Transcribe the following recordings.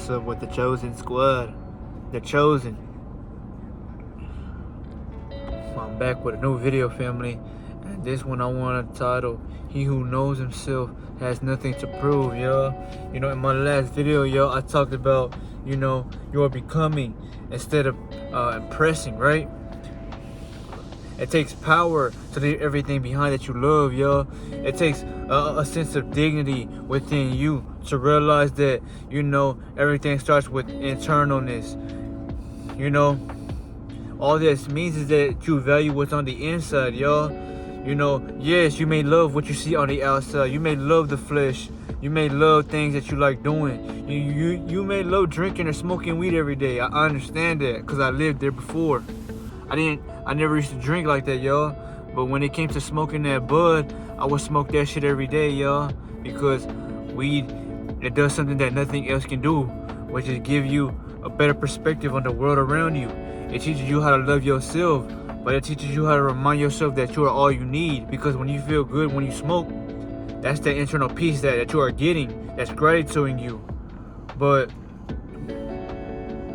What's up with the chosen squad? The chosen. I'm back with a new video, family. And this one I want to title, He Who Knows Himself Has Nothing to Prove, y'all. In my last video, y'all, I talked about, you're becoming instead of impressing, right? It takes power to leave everything behind that you love, y'all. It takes a sense of dignity within you to realize that, everything starts with internalness. All this means is that you value what's on the inside, y'all. Yes, you may love what you see on the outside. You may love the flesh. You may love things that you like doing. You may love drinking or smoking weed every day. I understand that because I lived there before. I never used to drink like that, y'all. But when it came to smoking that bud, I would smoke that shit every day, y'all. Because weed, it does something that nothing else can do, which is give you a better perspective on the world around you. It teaches you how to love yourself, but it teaches you how to remind yourself that you are all you need. Because when you feel good when you smoke, that's the internal peace that you are getting, that's gratitude you. But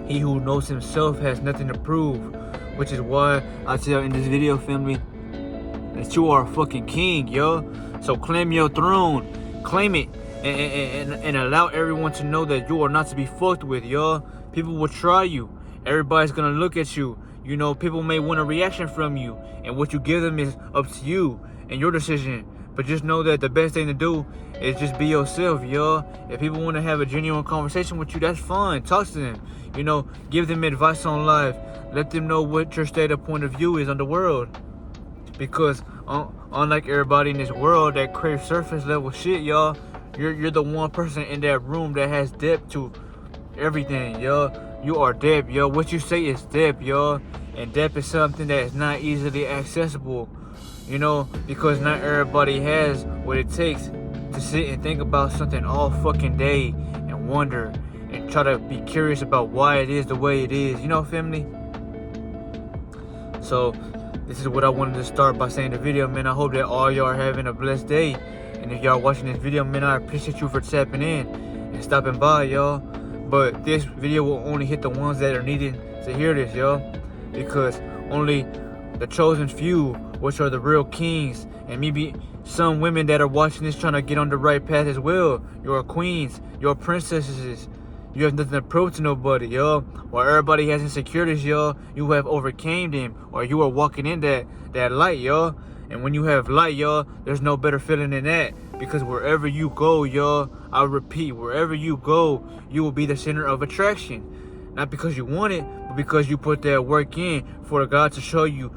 he who knows himself has nothing to prove, which is why I tell in this video, family, that you are a fucking king, yo. So claim your throne, claim it, and allow everyone to know that you are not to be fucked with, yo. People will try you. Everybody's gonna look at you. People may want a reaction from you, and what you give them is up to you and your decision. But just know that the best thing to do is just be yourself, yo. If people want to have a genuine conversation with you, that's fine. Talk to them. Give them advice on life. Let them know what your state of point of view is on the world. Because unlike everybody in this world that craves surface level shit, y'all, you're the one person in that room that has depth to everything, yo. You are depth, yo. What you say is depth, yo. And depth is something that is not easily accessible, because not everybody has what it takes to sit and think about something all fucking day and wonder and try to be curious about why it is the way it is, family? So this is what I wanted to start by saying in the video, man. I hope that all y'all are having a blessed day. And if y'all watching this video, man, I appreciate you for tapping in and stopping by, y'all. But this video will only hit the ones that are needing to hear this, y'all. Because only the chosen few, which are the real kings, and maybe some women that are watching this trying to get on the right path as well. You're queens, you're princesses. You have nothing to prove to nobody, y'all. While everybody has insecurities, y'all, you have overcame them, or you are walking in that light, y'all. And when you have light, y'all, there's no better feeling than that. Because wherever you go, y'all, I repeat, wherever you go, you will be the center of attraction. Not because you want it, but because you put that work in for God to show you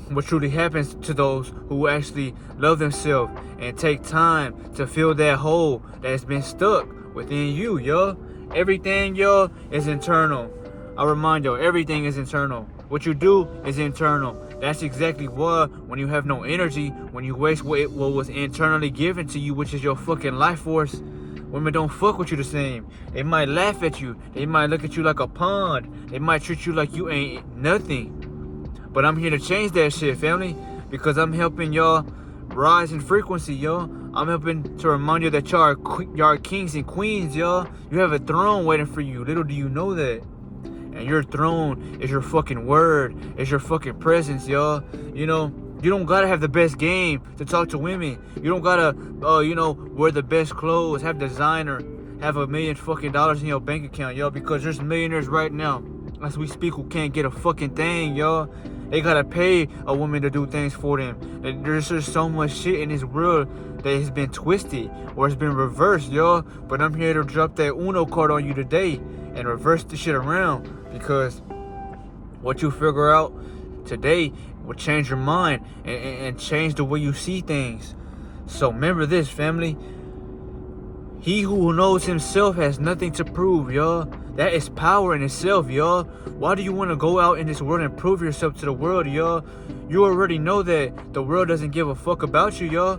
what truly happens to those who actually love themselves and take time to fill that hole that has been stuck within you, y'all. Everything, y'all, is internal. I remind y'all, everything is internal. What you do is internal. That's exactly why when you have no energy, when you waste what was internally given to you, which is your fucking life force, women don't fuck with you the same. They might laugh at you. They might look at you like a pond. They might treat you like you ain't nothing. But I'm here to change that shit, family, because I'm helping y'all rise in frequency, y'all. I'm helping to remind you that y'all are kings and queens, y'all. You have a throne waiting for you. Little do you know that. And your throne is your fucking word, is your fucking presence, y'all. You don't gotta have the best game to talk to women. You don't gotta, wear the best clothes, have designer, have $1 million fucking dollars in your bank account, y'all. Because there's millionaires right now, as we speak, who can't get a fucking thing, y'all. They gotta pay a woman to do things for them. And there's just so much shit in this world that has been twisted or has been reversed, y'all. But I'm here to drop that Uno card on you today and reverse the shit around. Because what you figure out today will change your mind and change the way you see things. So remember this, family. He who knows himself has nothing to prove, y'all. That is power in itself, y'all. Why do you want to go out in this world and prove yourself to the world, y'all? You already know that the world doesn't give a fuck about you, y'all.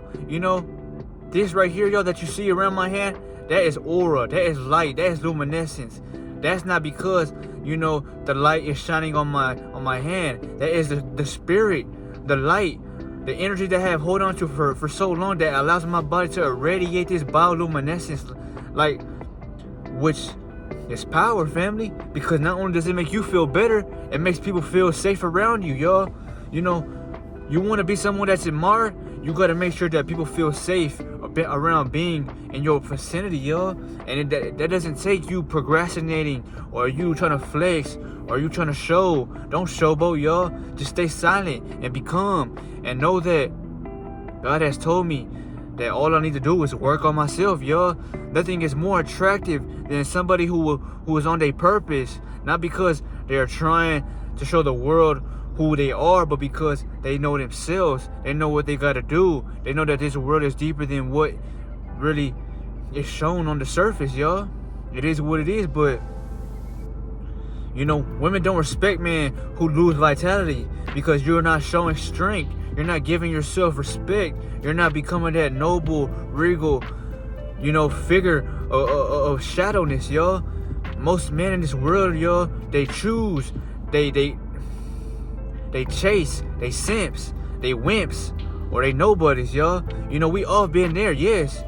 This right here, y'all, that you see around my hand, that is aura, that is light, that is luminescence. That's not because, the light is shining on my hand. That is the spirit, the light, the energy that I have hold on to for so long that allows my body to irradiate this bioluminescence, which it's power, family. Because not only does it make you feel better, it makes people feel safe around you, y'all. You know, you want to be someone that's admired, you got to make sure that people feel safe around being in your vicinity, y'all. And that doesn't take you procrastinating, or you trying to flex, or you trying to show. Don't showboat, y'all. Just stay silent and be calm, and know that God has told me that all I need to do is work on myself, y'all. Nothing is more attractive than somebody who is on their purpose, not because they are trying to show the world who they are, but because they know themselves. They know what they gotta do. They know that this world is deeper than what really is shown on the surface, y'all. It is what it is, but you know, women don't respect men who lose vitality because you're not showing strength. You're not giving yourself respect. You're not becoming that noble, regal, you know, figure of shadowness, y'all. Most men in this world, y'all, they choose, they chase, they simps, they wimps, or they nobodies, y'all. You know, we all been there, yes.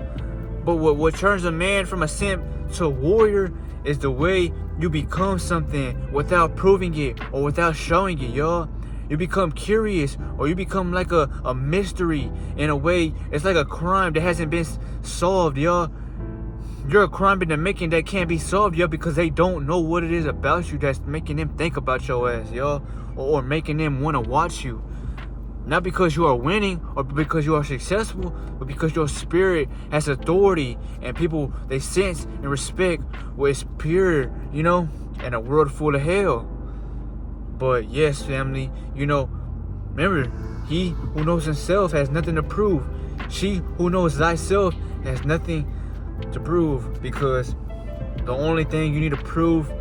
But what turns a man from a simp to a warrior is the way you become something without proving it or without showing it, y'all. You become curious, or you become like a mystery in a way. It's like a crime that hasn't been solved, y'all. You're a crime in the making that can't be solved, y'all, because they don't know what it is about you that's making them think about your ass, y'all, or making them want to watch you. Not because you are winning or because you are successful, but because your spirit has authority and people, they sense and respect what is pure, you know, in a world full of hell. But yes, family, you know, remember, he who knows himself has nothing to prove. She who knows thyself has nothing to prove, because the only thing you need to prove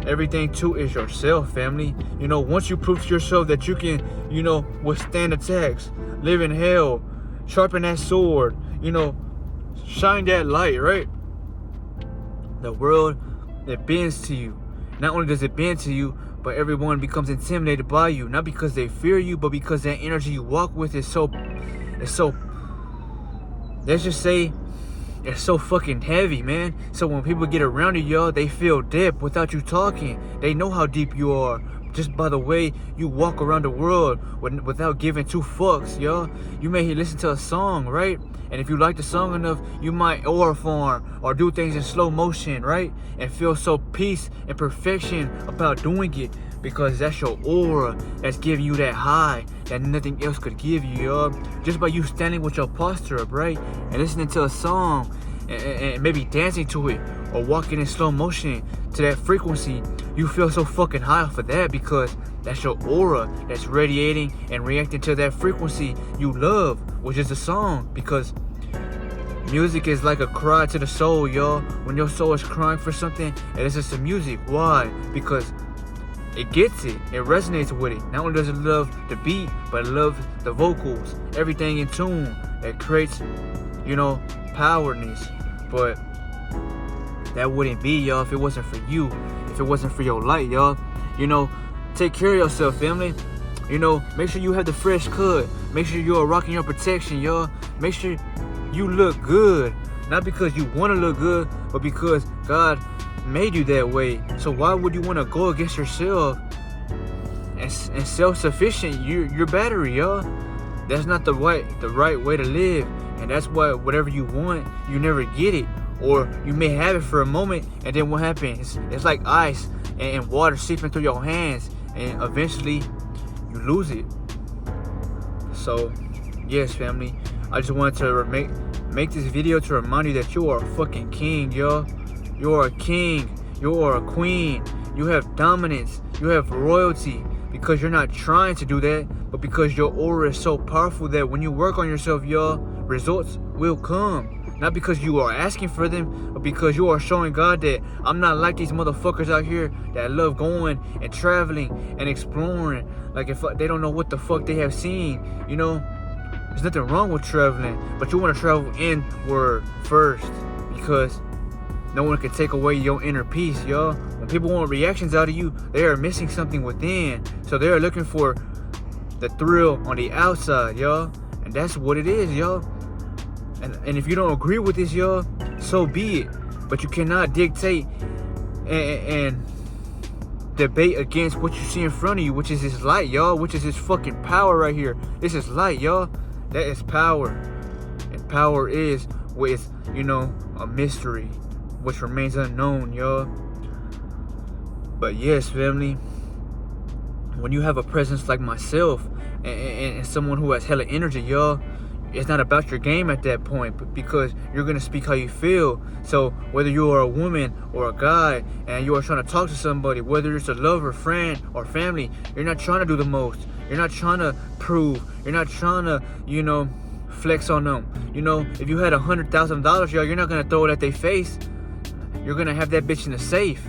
everything to is yourself, family. You know, once you prove to yourself that you can, you know, withstand attacks, live in hell, sharpen that sword, you know, shine that light, right? The world, it bends to you. Not only does it bend to you, but everyone becomes intimidated by you. Not because they fear you, but because that energy you walk with is so, let's just say, it's so fucking heavy, man. So when people get around you, y'all, they feel depth without you talking. They know how deep you are just by the way you walk around the world without giving two fucks, y'all. You may listen to a song, right? And if you like the song enough, you might aura farm or do things in slow motion, right? And feel so peace and perfection about doing it, because that's your aura that's giving you that high that nothing else could give you, y'all. Just by you standing with your posture up, right? And listening to a song and maybe dancing to it or walking in slow motion to that frequency, you feel so fucking high for that, because that's your aura that's radiating and reacting to that frequency you love, which is a song. Because music is like a cry to the soul, y'all. When your soul is crying for something, and it's just the music. Why? Because it gets it. It resonates with it. Not only does it love the beat, but it loves the vocals. Everything in tune. That creates, you know, powerness. But that wouldn't be, y'all, if it wasn't for you. If it wasn't for your light, y'all. You know, take care of yourself, family. You know, make sure you have the fresh cut. Make sure you are rocking your protection, y'all. Make sure you look good. Not because you want to look good, but because God made you that way. So why would you want to go against yourself and self-sufficient? Your battery, y'all. That's not the right way to live. And that's why whatever you want, you never get it. Or you may have it for a moment, and then what happens? It's like ice and water seeping through your hands, and eventually you lose it. So yes, family, I just wanted to make this video to remind you that you are a fucking king, y'all. You are a king. You are a queen. You have dominance. You have royalty, because you're not trying to do that, but because your aura is so powerful that when you work on yourself, y'all, results will come. Not because you are asking for them, but because you are showing God that I'm not like these motherfuckers out here that love going and traveling and exploring. Like, if they don't know what the fuck they have seen, you know. There's nothing wrong with traveling, but you want to travel inward first, because no one can take away your inner peace, y'all. When people want reactions out of you, they are missing something within. So they are looking for the thrill on the outside, y'all. And that's what it is, y'all. And if you don't agree with this, y'all, so be it. But you cannot dictate and debate against what you see in front of you, which is this light, y'all, which is this fucking power right here. This is light, y'all. That is power. And power is with, a mystery which remains unknown, y'all. But yes, family, when you have a presence like myself and someone who has hella energy, y'all, it's not about your game at that point, but because you're gonna speak how you feel. So whether you are a woman or a guy and you are trying to talk to somebody, whether it's a lover, friend, or family, you're not trying to do the most. You're not trying to prove. You're not trying to, flex on them. If you had $100,000, y'all, you're not gonna throw it at their face. You're gonna have that bitch in the safe,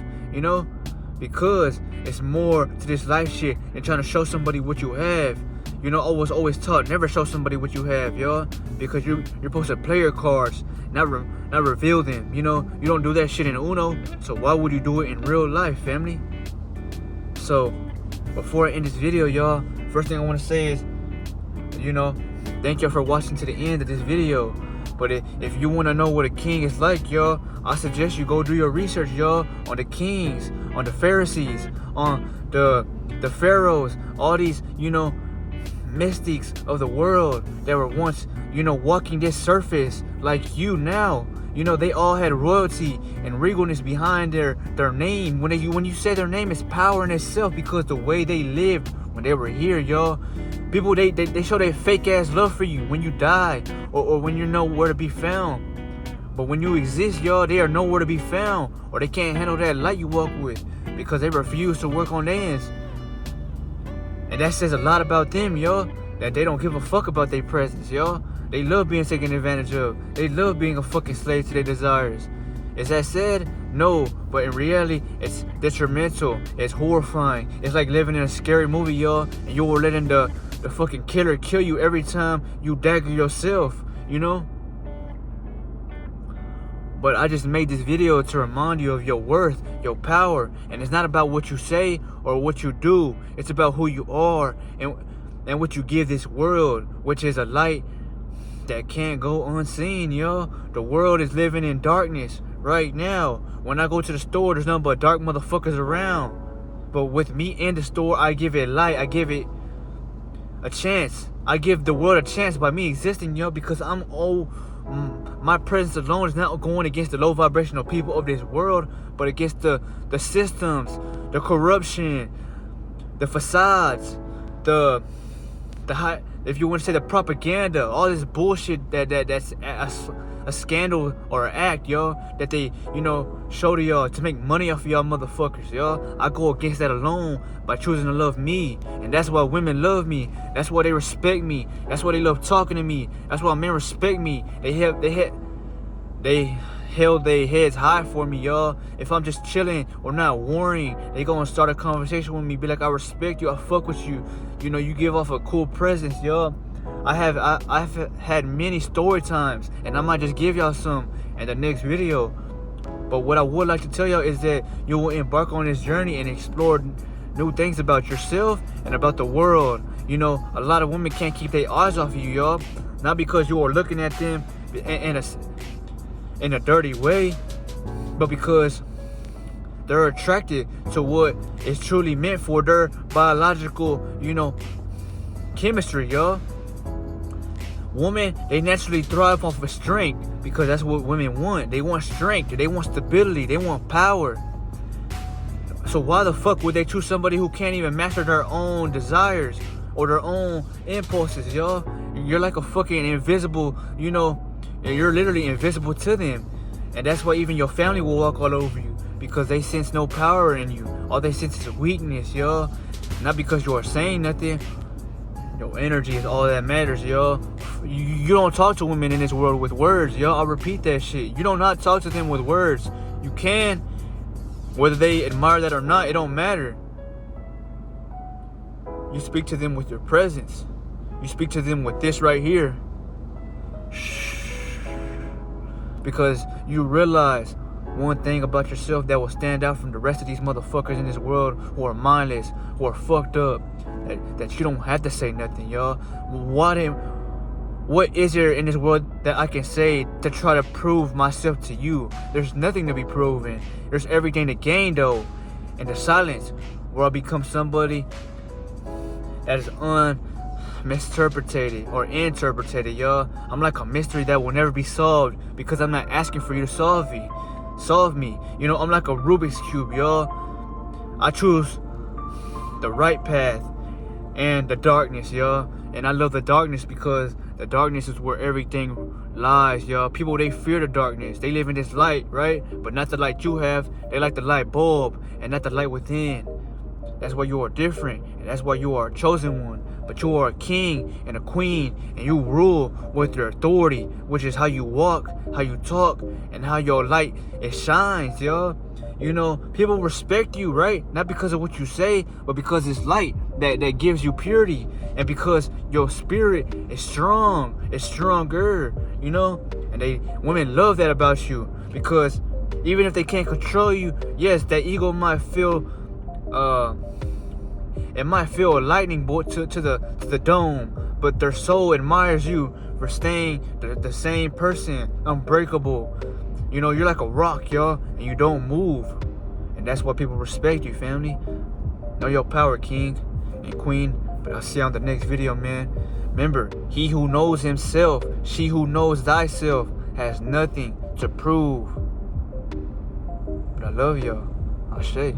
because it's more to this life shit than trying to show somebody what you have. Always taught, never show somebody what you have, y'all, because you're supposed to play your cards, not reveal them. You don't do that shit in Uno, so why would you do it in real life, family? So before I end this video, y'all, first thing I want to say is, thank y'all for watching to the end of this video. But if you want to know what a king is like, y'all, I suggest you go do your research, y'all, on the kings, on the Pharisees, on the pharaohs, all these, mystics of the world that were once, walking this surface like you now. They all had royalty and regalness behind their name. When you say their name, it's power in itself, because the way they lived when they were here, y'all. People, they show their fake ass love for you when you die or when you're nowhere to be found. But when you exist, y'all, they are nowhere to be found, or they can't handle that light you walk with because they refuse to work on theirs. And that says a lot about them, y'all, that they don't give a fuck about their presence, y'all. They love being taken advantage of. They love being a fucking slave to their desires. Is that sad? No, but in reality, it's detrimental. It's horrifying. It's like living in a scary movie, y'all, and you were letting the fucking killer kill you every time you dagger yourself, But I just made this video to remind you of your worth, your power. And it's not about what you say or what you do. It's about who you are and what you give this world, which is a light that can't go unseen, y'all. The world is living in darkness right now. When I go to the store, there's nothing but dark motherfuckers around. But with me in the store, I give it light. I give it a chance. I give the world a chance by me existing, y'all, because my presence alone is not going against the low vibrational people of this world, but against the systems, the corruption, the facades, the high, if you want to say the propaganda, all this bullshit that's a scandal or an act, y'all, that they, show to y'all to make money off of y'all motherfuckers, y'all. I go against that alone by choosing to love me. And that's why women love me. That's why they respect me. That's why they love talking to me. That's why men respect me. They held their heads high for me, y'all. If I'm just chilling or not worrying, they gonna start a conversation with me, be like, I respect you, I fuck with you. You give off a cool presence, y'all. I've had many story times, and I might just give y'all some in the next video. But what I would like to tell y'all is that you will embark on this journey and explore new things about yourself and about the world. A lot of women can't keep their eyes off of you, y'all. Not because you are looking at them in a dirty way, but because they're attracted to what is truly meant for their biological, chemistry, y'all. Women, they naturally thrive off of strength because that's what women want. They want strength, they want stability, they want power. So why the fuck would they choose somebody who can't even master their own desires or their own impulses, y'all? You're like a fucking invisible, you're literally invisible to them. And that's why even your family will walk all over you, because they sense no power in you. All they sense is weakness, y'all. Not because you are saying nothing. Your energy is all that matters, y'all. You don't talk to women in this world with words, y'all. I'll repeat that shit. You don't not talk to them with words. You can. Whether they admire that or not, it don't matter. You speak to them with your presence. You speak to them with this right here. Because you realize one thing about yourself that will stand out from the rest of these motherfuckers in this world who are mindless, who are fucked up, that you don't have to say nothing, y'all. What is there in this world that I can say to try to prove myself to you? There's nothing to be proven. There's everything to gain though. In the silence, where I become somebody that is misinterpreted or interpreted, y'all. I'm like a mystery that will never be solved because I'm not asking for you to solve me. You know, I'm like a Rubik's Cube, y'all. I choose the right path and the darkness, y'all. And I love the darkness because the darkness is where everything lies, y'all. People, they fear the darkness. They live in this light, right? But not the light you have. They like the light bulb and not the light within. That's why you are different, and that's why you are a chosen one. But you are a king and a queen, and you rule with your authority, which is how you walk, how you talk, and how your light, it shines, y'all. You know, people respect you, right? Not because of what you say, but because it's light that gives you purity. And because your spirit is strong, it's stronger, you know? And women love that about you. Because even if they can't control you, yes, that ego might feel it might feel a lightning bolt to the dome, but their soul admires you for staying the same person, unbreakable. You know, you're like a rock, y'all, and you don't move. And that's why people respect you, family. Know your power, king and queen. But I'll see you on the next video, man. Remember, he who knows himself, she who knows thyself, has nothing to prove. But I love y'all. Ashe.